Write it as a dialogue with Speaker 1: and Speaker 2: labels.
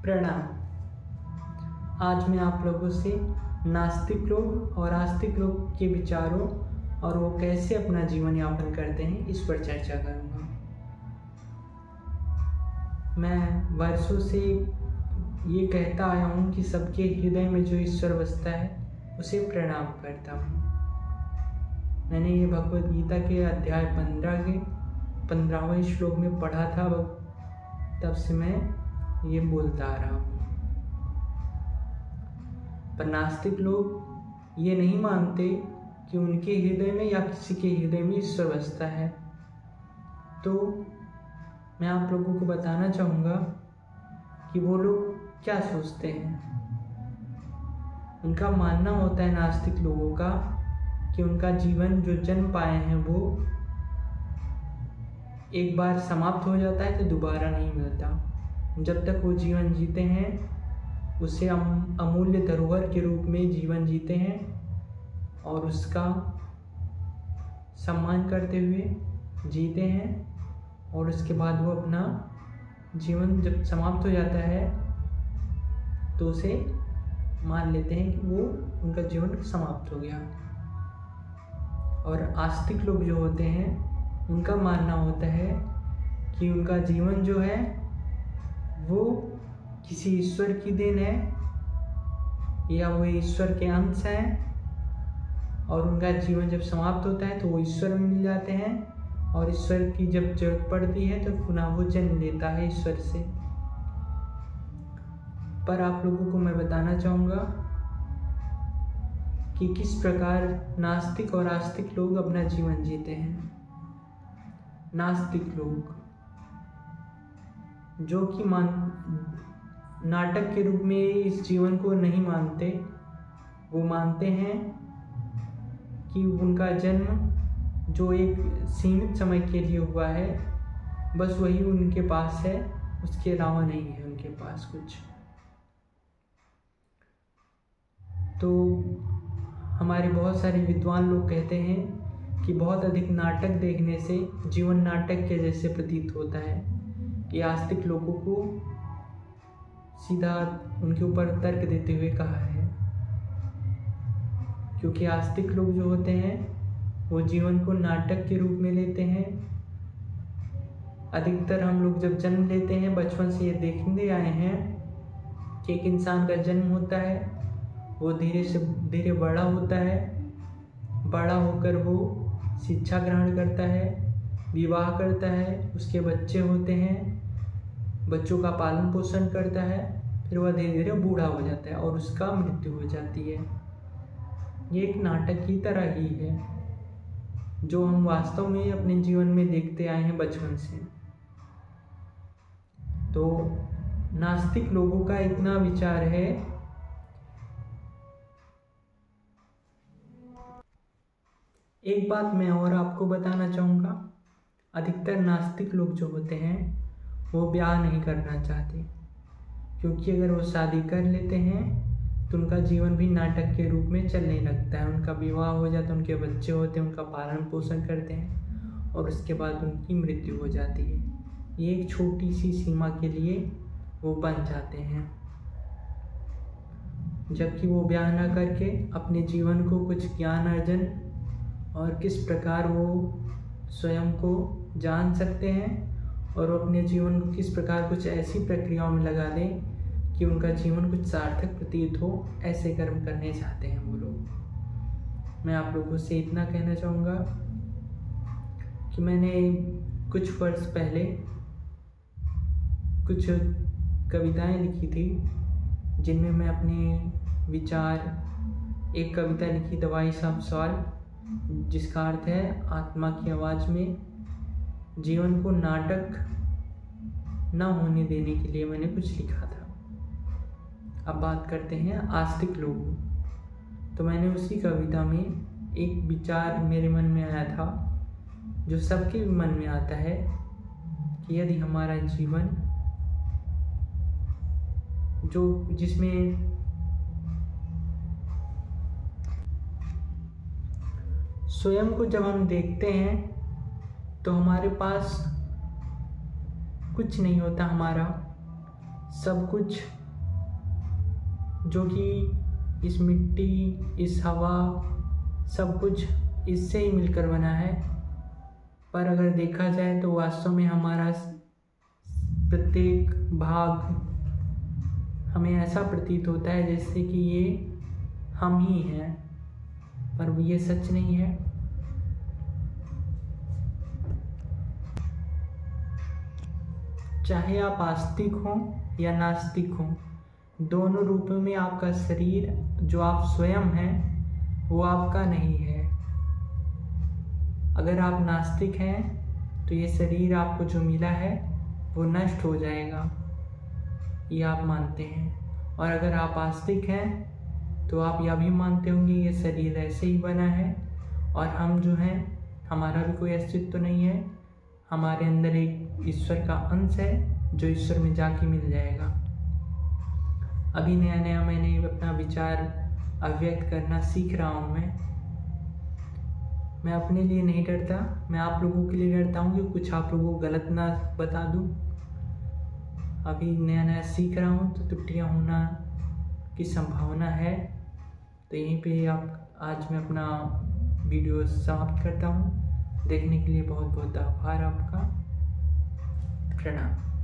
Speaker 1: प्रणाम। आज मैं आप लोगों से नास्तिक लोग और आस्तिक लोग के विचारों और वो कैसे अपना जीवन यापन करते हैं इस पर चर्चा करूँगा। मैं वर्षों से ये कहता आया हूँ कि सबके हृदय में जो ईश्वर बसता है उसे प्रणाम करता हूँ। मैंने ये भगवद गीता के अध्याय 15 के 15वें श्लोक में पढ़ा था, तब से मैं ये बोलता आ रहा हूँ। पर नास्तिक लोग ये नहीं मानते कि उनके हृदय में या किसी के हृदय में ईश्वर बसता है। तो मैं आप लोगों को बताना चाहूँगा कि वो लोग क्या सोचते हैं। उनका मानना होता है नास्तिक लोगों का कि उनका जीवन जो जन्म पाए हैं वो एक बार समाप्त हो जाता है तो दोबारा नहीं मिलता। जब तक वो जीवन जीते हैं उसे अमूल्य धरोहर के रूप में जीवन जीते हैं और उसका सम्मान करते हुए जीते हैं, और उसके बाद वो अपना जीवन जब समाप्त हो जाता है तो उसे मान लेते हैं कि वो उनका जीवन समाप्त हो गया। और आस्तिक लोग जो होते हैं उनका मानना होता है कि उनका जीवन जो है वो किसी ईश्वर की देन है या वो ईश्वर के अंश हैं, और उनका जीवन जब समाप्त होता है तो वो ईश्वर में मिल जाते हैं, और ईश्वर की जब जरूरत पड़ती है तो पुनः वो जन्म लेता है ईश्वर से। पर आप लोगों को मैं बताना चाहूँगा कि किस प्रकार नास्तिक और आस्तिक लोग अपना जीवन जीते हैं। नास्तिक लोग जो कि नाटक के रूप में इस जीवन को नहीं मानते, वो मानते हैं कि उनका जन्म जो एक सीमित समय के लिए हुआ है बस वही उनके पास है, उसके अलावा नहीं है उनके पास कुछ। तो हमारे बहुत सारे विद्वान लोग कहते हैं कि बहुत अधिक नाटक देखने से जीवन नाटक के जैसे प्रतीत होता है, कि आस्तिक लोगों को सीधा उनके ऊपर तर्क देते हुए कहा है। क्योंकि आस्तिक लोग जो होते हैं वो जीवन को नाटक के रूप में लेते हैं। अधिकतर हम लोग जब जन्म लेते हैं बचपन से ये देखते आए हैं कि एक इंसान का जन्म होता है, वो धीरे से धीरे बड़ा होता है, बड़ा होकर वो शिक्षा ग्रहण करता है, विवाह करता है, उसके बच्चे होते हैं, बच्चों का पालन पोषण करता है, फिर वह धीरे धीरे बूढ़ा हो जाता है और उसका मृत्यु हो जाती है। ये एक नाटक की तरह ही है जो हम वास्तव में अपने जीवन में देखते आए हैं बचपन से। तो नास्तिक लोगों का इतना विचार है एक बात मैं और आपको बताना चाहूँगा। अधिकतर नास्तिक लोग जो होते हैं वो ब्याह नहीं करना चाहते, क्योंकि अगर वो शादी कर लेते हैं तो उनका जीवन भी नाटक के रूप में चलने लगता है। उनका विवाह हो जाता है, उनके बच्चे होते हैं, उनका पालन पोषण करते हैं और उसके बाद उनकी मृत्यु हो जाती है। ये एक छोटी सी सीमा के लिए वो बन जाते हैं, जबकि वो ब्याह न करके अपने जीवन को कुछ ज्ञान अर्जन और किस प्रकार वो स्वयं को जान सकते हैं और अपने जीवन को किस प्रकार कुछ ऐसी प्रक्रियाओं में लगा दें कि उनका जीवन कुछ सार्थक प्रतीत हो, ऐसे कर्म करने चाहते हैं वो लोग। मैं आप लोगों से इतना कहना चाहूँगा कि मैंने कुछ वर्ष पहले कुछ कविताएं लिखी थी, जिनमें मैं अपने विचार, एक कविता लिखी दवाई साहब सवाल, जिसका अर्थ है आत्मा की आवाज़ में जीवन को नाटक न होने देने के लिए मैंने कुछ लिखा था। अब बात करते हैं आस्तिक लोगों। तो मैंने उसी कविता में एक विचार मेरे मन में आया था जो सबके मन में आता है कि यदि हमारा जीवन जिसमें स्वयं को जब हम देखते हैं तो हमारे पास कुछ नहीं होता, हमारा सब कुछ जो कि इस मिट्टी, इस हवा, सब कुछ इससे ही मिलकर बना है। पर अगर देखा जाए तो वास्तव में हमारा प्रत्येक भाग हमें ऐसा प्रतीत होता है जैसे कि ये हम ही हैं, पर ये सच नहीं है। चाहे आप आस्तिक हों या नास्तिक हों, दोनों रूपों में आपका शरीर जो आप स्वयं हैं वो आपका नहीं है। अगर आप नास्तिक हैं तो ये शरीर आपको जो मिला है वो नष्ट हो जाएगा, ये आप मानते हैं। और अगर आप आस्तिक हैं तो आप यह भी मानते होंगे ये शरीर ऐसे ही बना है और हम जो हैं हमारा भी कोई अस्तित्व तो नहीं है, हमारे अंदर एक ईश्वर का अंश है जो ईश्वर में जाके मिल जाएगा। अभी नया नया मैंने अपना विचार अभिव्यक्त करना सीख रहा हूँ। मैं अपने लिए नहीं डरता, मैं आप लोगों के लिए डरता हूँ कि कुछ आप लोगों को गलत ना बता दूँ। अभी नया नया सीख रहा हूँ तो त्रुटियाँ होना की संभावना है। तो यहीं पे आप आज मैं अपना वीडियो समाप्त करता हूँ। देखने के लिए बहुत बहुत आभार आपका। प्रणाम।